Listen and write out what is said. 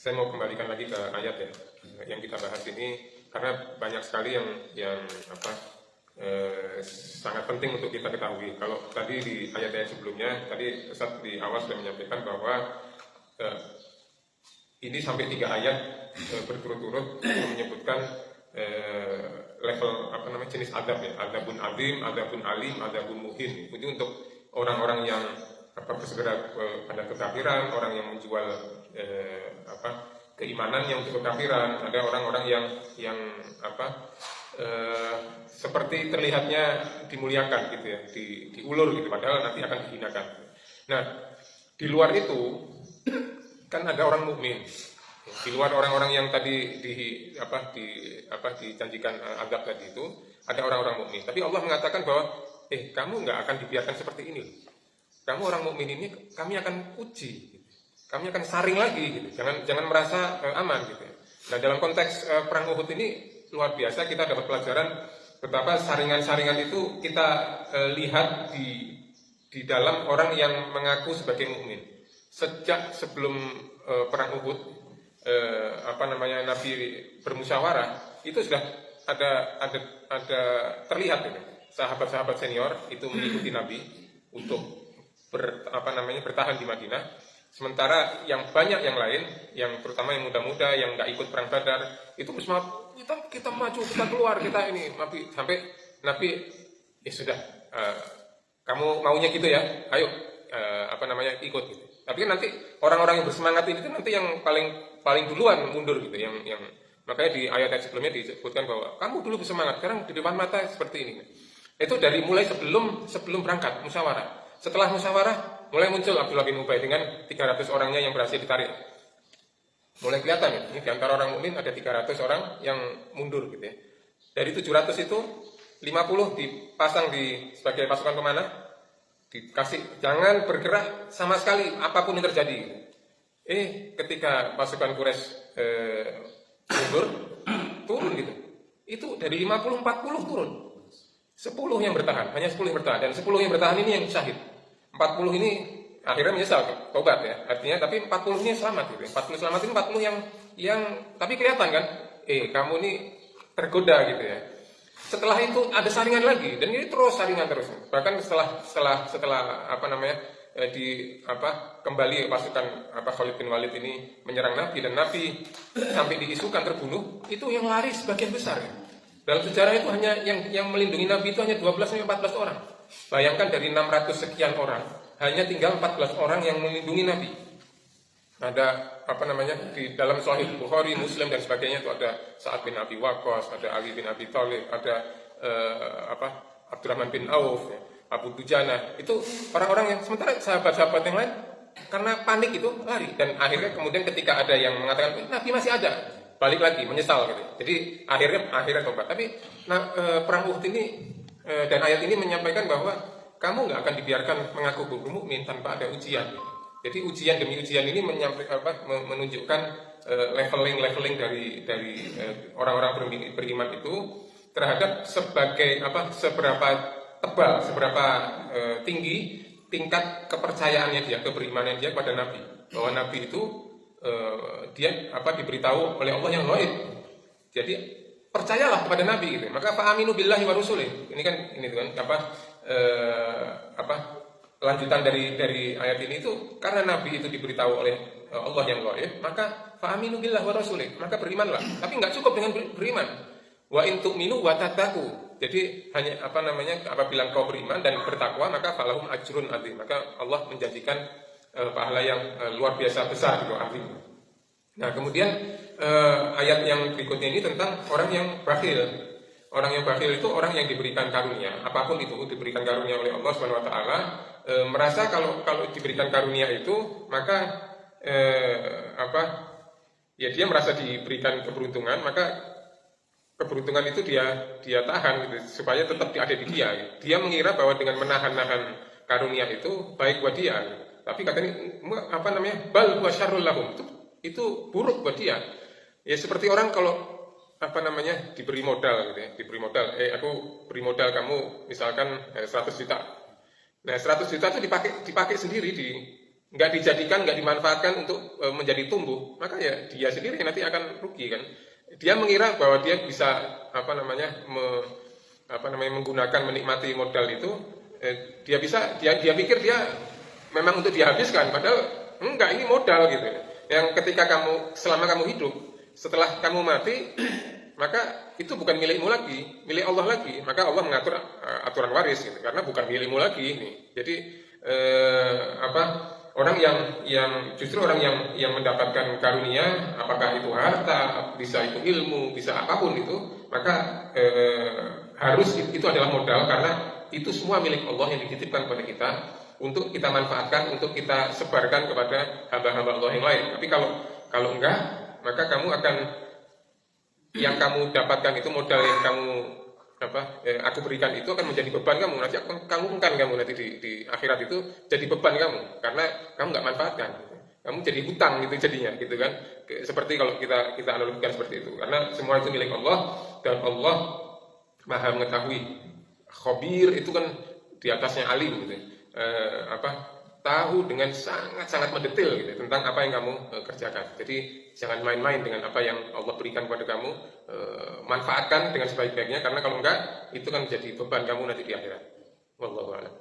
Saya mau kembalikan lagi ke ayat ya, yang kita bahas ini karena banyak sekali yang sangat penting untuk kita ketahui. Kalau tadi di ayat-ayat sebelumnya, tadi Ustaz di awal sudah menyampaikan bahwa ini sampai 3 ayat berturut-turut menyebutkan level jenis adab ya, adabun azim, adabun alim, adabun muhin. Itu untuk orang-orang yang bersegera pada kekafiran, orang yang menjual keimanan yang untuk kekafiran, ada orang-orang yang seperti terlihatnya dimuliakan gitu ya, diulur gitu, padahal nanti akan dihinakan. Nah, di luar itu kan ada orang mukmin. Di luar orang-orang yang tadi dijanjikan azab tadi itu, ada orang-orang mukmin. Tapi Allah mengatakan bahwa kamu nggak akan dibiarkan seperti ini. Kamu orang mukmin ini kami akan uji, kami akan saring lagi gitu. Jangan merasa aman gitu. Nah, dalam konteks perang Uhud ini luar biasa, kita dapat pelajaran betapa saringan-saringan itu kita lihat di dalam orang yang mengaku sebagai mukmin. Sejak sebelum perang Uhud, Nabi bermusyawarah, itu sudah ada terlihat ini. Sahabat-sahabat senior itu mengikuti Nabi untuk bertahan di Madinah, sementara yang banyak yang lain, yang terutama yang muda-muda yang nggak ikut perang Badar, itu bersemangat kita maju, kita keluar, kita ini Nabi, sampai Nabi ya sudah, kamu maunya gitu ya, ayo ikut gitu. Tapi kan nanti orang-orang yang bersemangat ini nanti yang paling duluan mundur gitu, yang makanya di ayat sebelumnya disebutkan bahwa kamu dulu bersemangat, sekarang di depan mata seperti ini. Itu dari mulai sebelum berangkat musyawarah. Setelah musyawarah, mulai muncul Abdullah bin Ubay dengan 300 orangnya yang berhasil ditarik. Mulai kelihatan ya, ini di antara orang mukmin ada 300 orang yang mundur gitu ya. Dari 700 itu 50 dipasang sebagai pasukan pemanah, dikasih jangan bergerak sama sekali apapun yang terjadi. Ketika pasukan Quraisy mundur, turun gitu. Itu dari 50 40 turun. 10 yang bertahan, hanya 10 yang bertahan, dan 10 yang bertahan ini yang syahid. 40 ini akhirnya menyesal, tobat ya. Artinya tapi 40 ini selamat gitu. 40 selamat ini 40 yang tapi kelihatan kan, kamu ini tergoda gitu ya. Setelah itu ada saringan lagi, dan ini terus saringan terus. Bahkan setelah kembali pasukan Khalid bin Walid ini menyerang Nabi, dan Nabi sampai diisukan terbunuh, itu yang lari sebagian besar ya. Dalam sejarah itu hanya yang melindungi Nabi itu hanya 12-14 orang. Bayangkan dari 600 sekian orang, hanya tinggal 14 orang yang melindungi Nabi. Ada di dalam Sahih Bukhari, Muslim dan sebagainya itu ada Sa'ad bin Abi Waqqas, ada Ali bin Abi Thalib, ada Abdurrahman bin Auf, Abu Dujana. Itu orang-orang yang sementara sahabat-sahabat yang lain karena panik itu lari, dan akhirnya kemudian ketika ada yang mengatakan Nabi masih ada, balik lagi menyesal gitu. Jadi akhirnya tobat. Tapi perang Uhud ini dan ayat ini menyampaikan bahwa kamu nggak akan dibiarkan mengaku mukmin tanpa ada ujian. Jadi ujian demi ujian ini menunjukkan leveling dari orang-orang beriman itu terhadap seberapa tebal, seberapa tinggi tingkat kepercayaannya dia, keberimanan dia pada Nabi. Bahwa Nabi itu dia diberitahu oleh Allah yang ghaib. Jadi percayalah kepada Nabi gitu. Maka fa aminu billahi wa rusulih. Ini kan lanjutan dari ayat ini itu karena Nabi itu diberitahu oleh Allah yang ghaib, maka fa aminu billahi wa rusulih, maka berimanlah. Tapi enggak cukup dengan beriman. Wa in tu'minu wa tattaqu. Jadi hanya apabila engkau beriman dan bertakwa, maka falahum ajrun adzim. Maka Allah menjanjikan pahala yang luar biasa besar gitu artinya. Nah, kemudian ayat yang berikutnya ini tentang orang yang bakhil. Orang yang bakhil itu orang yang diberikan karunia, apapun itu diberikan karunia oleh Allah Subhanahu wa taala, merasa kalau diberikan karunia itu maka dia merasa diberikan keberuntungan, maka keberuntungan itu dia tahan gitu, supaya tetap ada di dia. Dia mengira bahwa dengan menahan-nahan karunia itu baik buat dia. Tapi katanya bal huwa syarrul lahum, itu buruk buat dia. Ya seperti orang kalau diberi modal gitu ya, aku beri modal kamu misalkan 100 juta. Nah, 100 juta itu dipakai sendiri nggak dijadikan, nggak dimanfaatkan untuk menjadi tumbuh, maka ya dia sendiri nanti akan rugi kan. Dia mengira bahwa dia bisa menggunakan, menikmati modal itu, dia pikir dia memang untuk dihabiskan, padahal enggak, ini modal gitu. Yang ketika selama kamu hidup, setelah kamu mati, maka itu bukan milikmu lagi, milik Allah lagi. Maka Allah mengatur aturan waris gitu, karena bukan milikmu lagi ini. Jadi orang justru orang yang mendapatkan karunia, apakah itu harta, bisa itu ilmu, bisa apapun itu, maka harus itu adalah modal, karena itu semua milik Allah yang dititipkan kepada kita untuk kita manfaatkan, untuk kita sebarkan kepada hamba-hamba Allah yang lain. Tapi kalau enggak, maka yang kamu dapatkan itu, modal yang aku berikan itu akan menjadi beban kamu. Nanti kamu nanti di akhirat itu jadi beban kamu, karena kamu nggak manfaatkan. Kamu jadi hutang gitu jadinya, gitu kan? Seperti kalau kita analogikan seperti itu. Karena semua itu milik Allah, dan Allah Maha mengetahui. Khabir itu kan di atasnya alim gitu. Tahu dengan sangat mendetail gitu tentang apa yang kamu kerjakan. Jadi jangan main-main dengan apa yang Allah berikan kepada kamu. Manfaatkan dengan sebaik-baiknya, karena kalau enggak, itu kan jadi beban kamu nanti di akhirat. Wallahu a'lam.